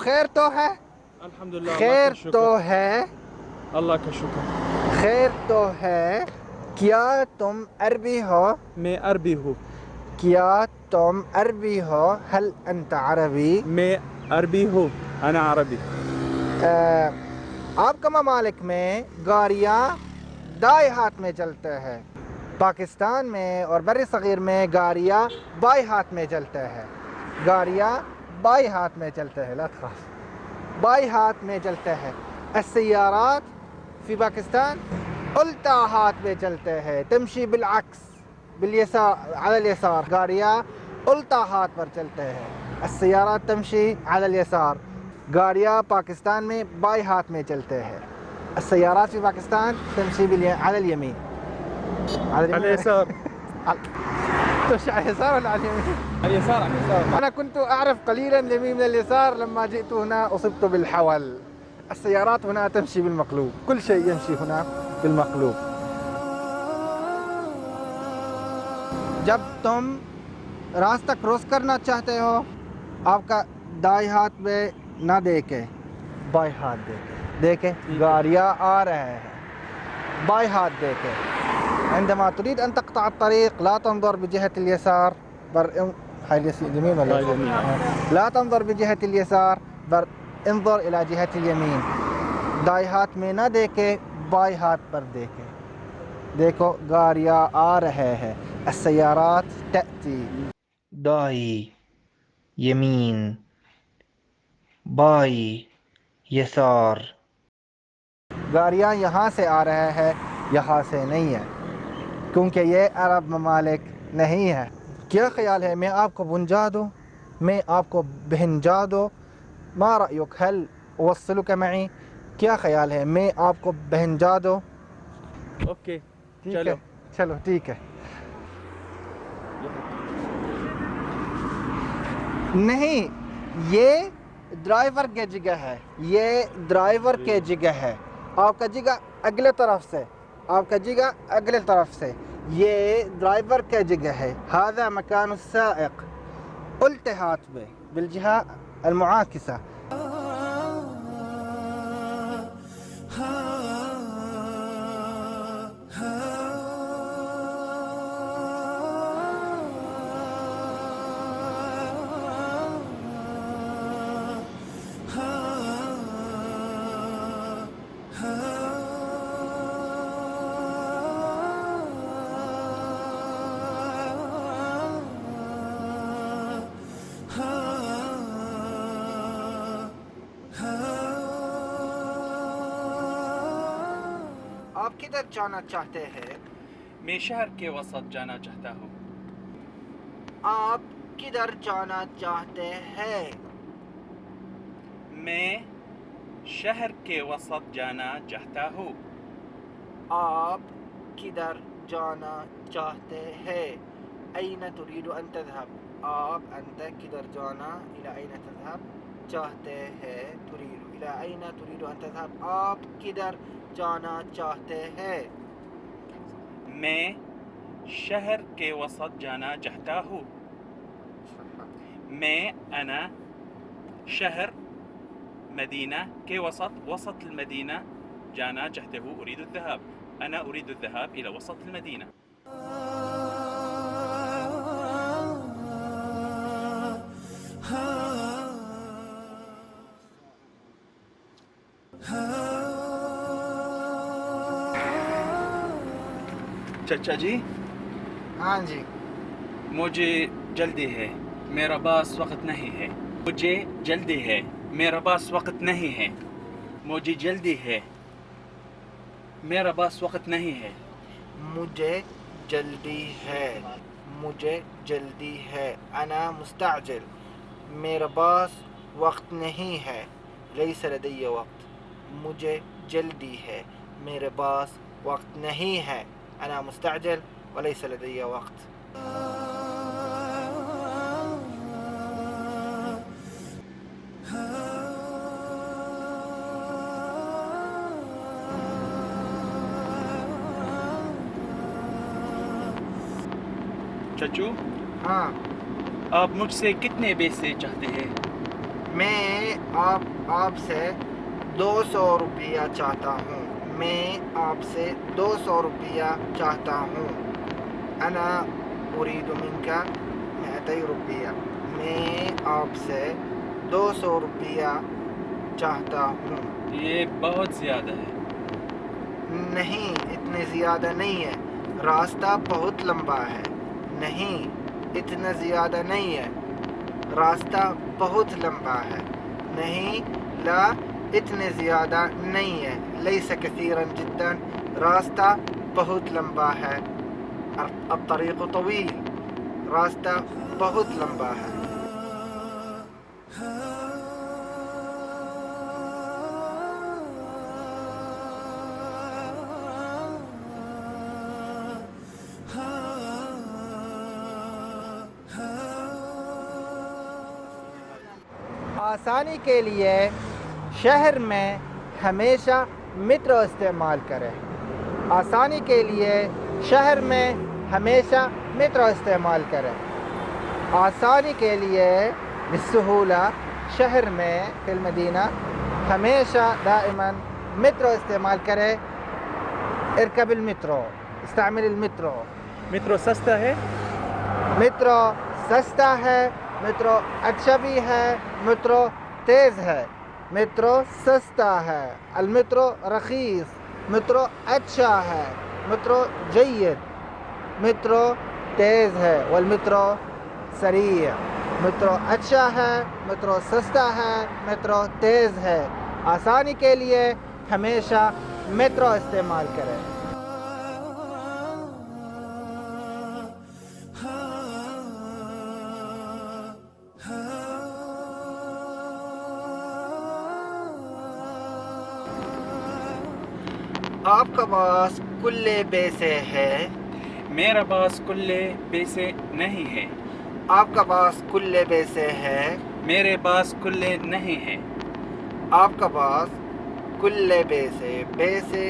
خیر تو ہے، الحمدللہ، خیر اللہ کا تو شکر، ہے، اللہ کا شکر۔ خیر تو ہے۔ کیا تم عربی ہو؟ میں عربی ہوں۔ کیا تم عربی ہو؟ هل انت عربی؟ میں عربی ہوں، انا عربی۔ آپ کا ممالک میں گاڑیاں دائیں ہاتھ میں چلتے ہیں، پاکستان میں اور بر صغیر میں گاڑیاں بائیں ہاتھ میں چلتے ہیں، گاڑیاں بائیں ہاتھ میں چلتے ہیں، لا تخاف، بائیں ہاتھ میں چلتے ہیں۔ السیارات فی پاکستان الٹا ہاتھ میں چلتے ہیں، تمشی بالعکس، بالیسار، علی الیسار، گاڑیاں الٹا ہاتھ پر چلتے ہیں، السیارات تمشی علی الیسار، گاڑیاں پاکستان میں بائیں ہاتھ میں چلتے ہیں، السيارات في باكستان تمشي على اليمين. على اليسار. تمشي على اليسار ولا على اليمين؟ على اليسار، على اليسار. أنا كنت أعرف قليلا اليمين من اليسار، لما جئت هنا أصبت بالحول. السيارات هنا تمشي بالمقلوب، كل شيء يمشي هنا بالمقلوب. جب تم راستہ کراس کرنا چاہتے ہو، آپ کا دائیں ہاتھ میں نہ دیکھے، بائیں ہاتھ دیکھے، گاڑیاں آ رہے ہیں، بائیں ہاتھ دیکھے۔ عندما تريد أن تقطع الطريق لا تنظر بجهة اليسار، اليمين ولا لا تنظر بجهة اليسار بل انظر إلى جهة اليمين. دائیں ہاتھ میں نہ دیکھے، بائیں ہاتھ پر دیکھے۔ دیکھو گاڑیاں آ رہے ہیں، السیارات تأتی، دائیں، یمین، بائیں، یسار، گاڑیاں یہاں سے آ رہے ہیں، یہاں سے نہیں ہے، کیونکہ یہ عرب ممالک نہیں ہے۔ کیا خیال ہے میں آپ کو بھنجا دوں، میں آپ کو بہنجا دوں؟ ما رأيك، هل أوصلك معي؟ کیا خیال ہے میں آپ کو بہنجا دوں؟ اوکے، ٹھیک ہے، چلو ٹھیک ہے۔ نہیں، یہ ڈرائیور کی جگہ ہے، یہ ڈرائیور کی جگہ ہے، آپ کا جگہ اگلے طرف سے، آپ کا جگہ اگلے طرف سے، یہ ڈرائیور کی جگہ ہے۔ هذا مكان السائق، الٹے ہاتھ میں بالجهة المعاكسة۔ آپ کدھر جانا چاہتے ہیں؟ میں شہر کے وسط جانا چاہتا ہوں۔ آپ کدھر جانا چاہتے ہیں؟ میں شہر کے وسط جانا چاہتا ہوں۔ آپ کدھر جانا چاہتے ہیں؟ أين تريد أن تذهب؟ آپ أنت کدھر جانا، إلى أين تذهب چاہتے ہیں، تريد إلى أين تريد أن تذهب، آپ کدھر جانا چاہتے ہیں؟ میں شہر کے وسط جانا چاہتا ہوں۔ میں أنا شہر مدينة کے وسط المدينة جانا چاہتے ہوں، أريد الذهاب، أنا أريد الذهاب إلى وسط المدينة۔ چچا جی، ہاں جی، مجھے جلدی ہے، میرا پاس وقت نہیں ہے. مجھے جلدی ہے. میرا پاس وقت نہیں ہے. مجھے جلدی ہے. میرا پاس وقت نہیں ہے. مجھے جلدی ہے. مجھے جلدی ہے. أنا مستعجل. میرے پاس وقت نہیں ہے. ليس لدي وقت. مجھے جلدی ہے. میرے پاس وقت نہیں ہے. أنا مستعجل وليس لدي وقت. چچو ہاں، آپ مجھ سے کتنے پیسے چاہتے ہیں؟ میں آپ سے 200 روپیہ چاہتا ہوں. میں آپ سے 200 روپیہ چاہتا ہوں. أنا أريد منك 200 روپیہ. میں آپ سے 200 روپیہ چاہتا ہوں. یہ بہت زیادہ ہے. نہیں، اتنے زیادہ نہیں ہے. راستہ بہت لمبا ہے. نہیں، اتنا زیادہ نہیں ہے. راستہ بہت لمبا ہے. نہیں، لا، اتنے زیادہ نہیں ہے. ليس كثيرا جدا. راستہ بہت لمبا ہے. الطريق طويل. راستہ بہت لمبا ہے. آسانی کے لیے شہر میں ہمیشہ میٹرو استعمال کریں. آسانی کے لیے شہر میں ہمیشہ میٹرو استعمال کریں. آسانی کے لیے بالسهولة شہر میں فی المدینہ ہمیشہ دائما میٹرو استعمال کریں. اركب المترو. استعمل المترو. میٹرو سستا ہے. میٹرو سستا ہے. میٹرو اچھا بھی ہے. میٹرو تیز ہے. میٹرو سستا ہے. المترو رخیص. میٹرو اچھا ہے. میٹرو جيد. میٹرو تیز ہے. والمترو سریع. میٹرو اچھا ہے. میٹرو سستا ہے. میٹرو تیز ہے. آسانی کے لیے ہمیشہ میٹرو استعمال کریں. آپ کا پاس کلے پیسے ہے. میرا پاس کلے پیسے نہیں ہے. آپ کا پاس کلے پیسے ہے. میرے پاس کلے نہیں ہے. آپ کا پاس کلے پیسے. پیسے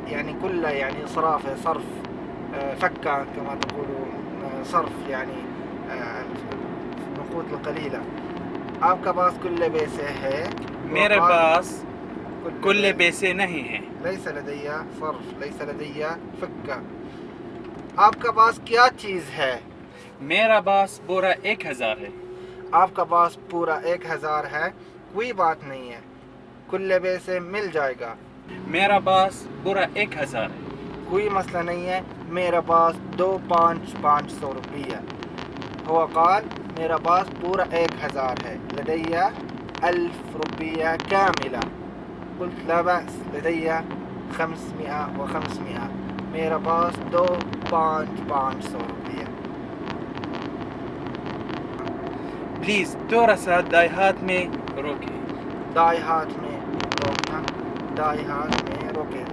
يعني كله يعني إصراف صرف فكة كما تقولون. صرف يعني النقود القليلة. آپ کا پاس کلے پیسے ہے. میرے پاس کلے پیسے نہیں ہیں. ليس لدي صرف. ليس لدي فكة. آپ کا پاس کیا چیز ہے؟ میرا پاس پورا 1000 ہے. آپ کا پاس پورا 1000 ہے. کوئی بات نہیں ہے. کلے پیسے مل جائے گا. میرا پاس پورا 1000 ہے. کوئی مسئلہ نہیں ہے. میرا پاس 500 روپیہ. هو قال میرا پاس پورا 1000 ہے. لدي 1000 روپیہ كاملة. قلت لا بأس. لدي 500 و500. میرا پاس 500 روپیہ. پلیز تھوڑا سا دائیں ہاتھ میں روکیں. دائیں ہاتھ میں روکنا. دائیں ہاتھ میں روکے.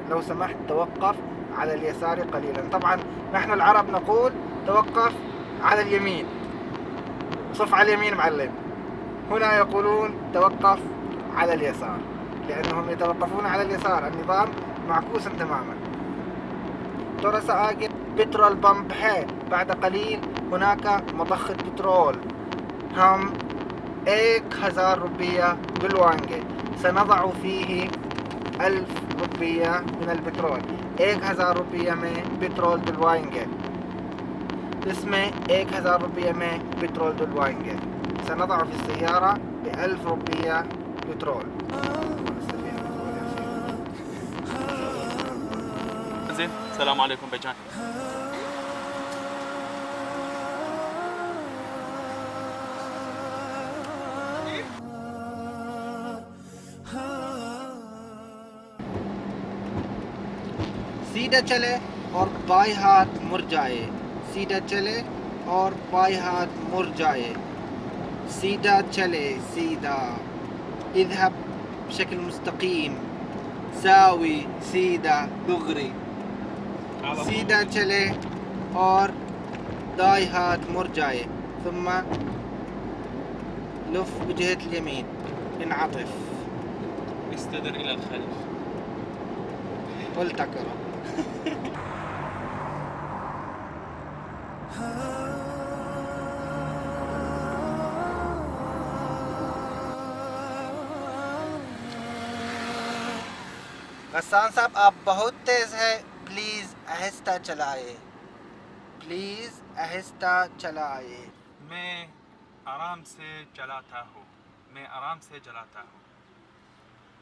لو سمحت توقف على اليسار قليلا. طبعا نحن العرب نقول توقف على اليمين. صف على اليمين معلم. هنا يقولون توقف على اليسار لأنهم يتوقفون على اليسار. النظام معكوس تماما. تھوڑا سا آگے پیٹرول پمپ ہے. بعد قلیل هناك مضخة بترول. ہم 1000 روپیہ دلوائیں گے. سنضع فيه 1000 روپیہ من البترول. 1000 روپیہ میں پٹرول دلوائیں گے. اس میں 1000 روپیہ میں پٹرول دلوائیں گے. سنضع في السيارة ب1000 روپیہ پٹرول. زين السلام عليكم بجان. سیدھا چلے اور بائیں ہاتھ مڑ جائے. سیدھا چلے اور بائیں ہاتھ مڑ جائے. سیدھا چلے سیدھا. اذهب بشكل مستقيم. ساوي سیدھا دغری. سیدھا چلے اور دائیں ہاتھ مڑ جائے. ثم لف بجهة اليمين. انعطف. استدر إلى الخلف. والتقرب. غسان صاحب آپ بہت تیز ہے، پلیز آہستہ چلائے. پلیز آہستہ چلائے. میں آرام سے چلاتا ہوں. میں آرام سے چلاتا ہوں.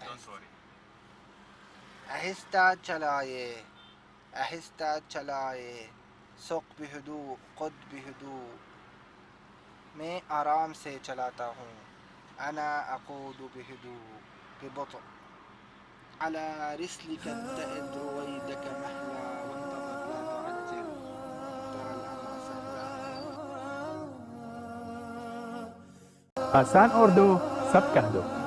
Don't worry. آہستہ چلائے. آہستہ چلائے. سوق بہدوء. خود بہدوء. میں آرام سے چلاتا ہوں. انا اقود بہدوء. ببطء. على رسلك ابتعد رويدك مهلا وانتظر لا تعجل ترى الأمر سهلا. آسان اردو سب کہہ دو.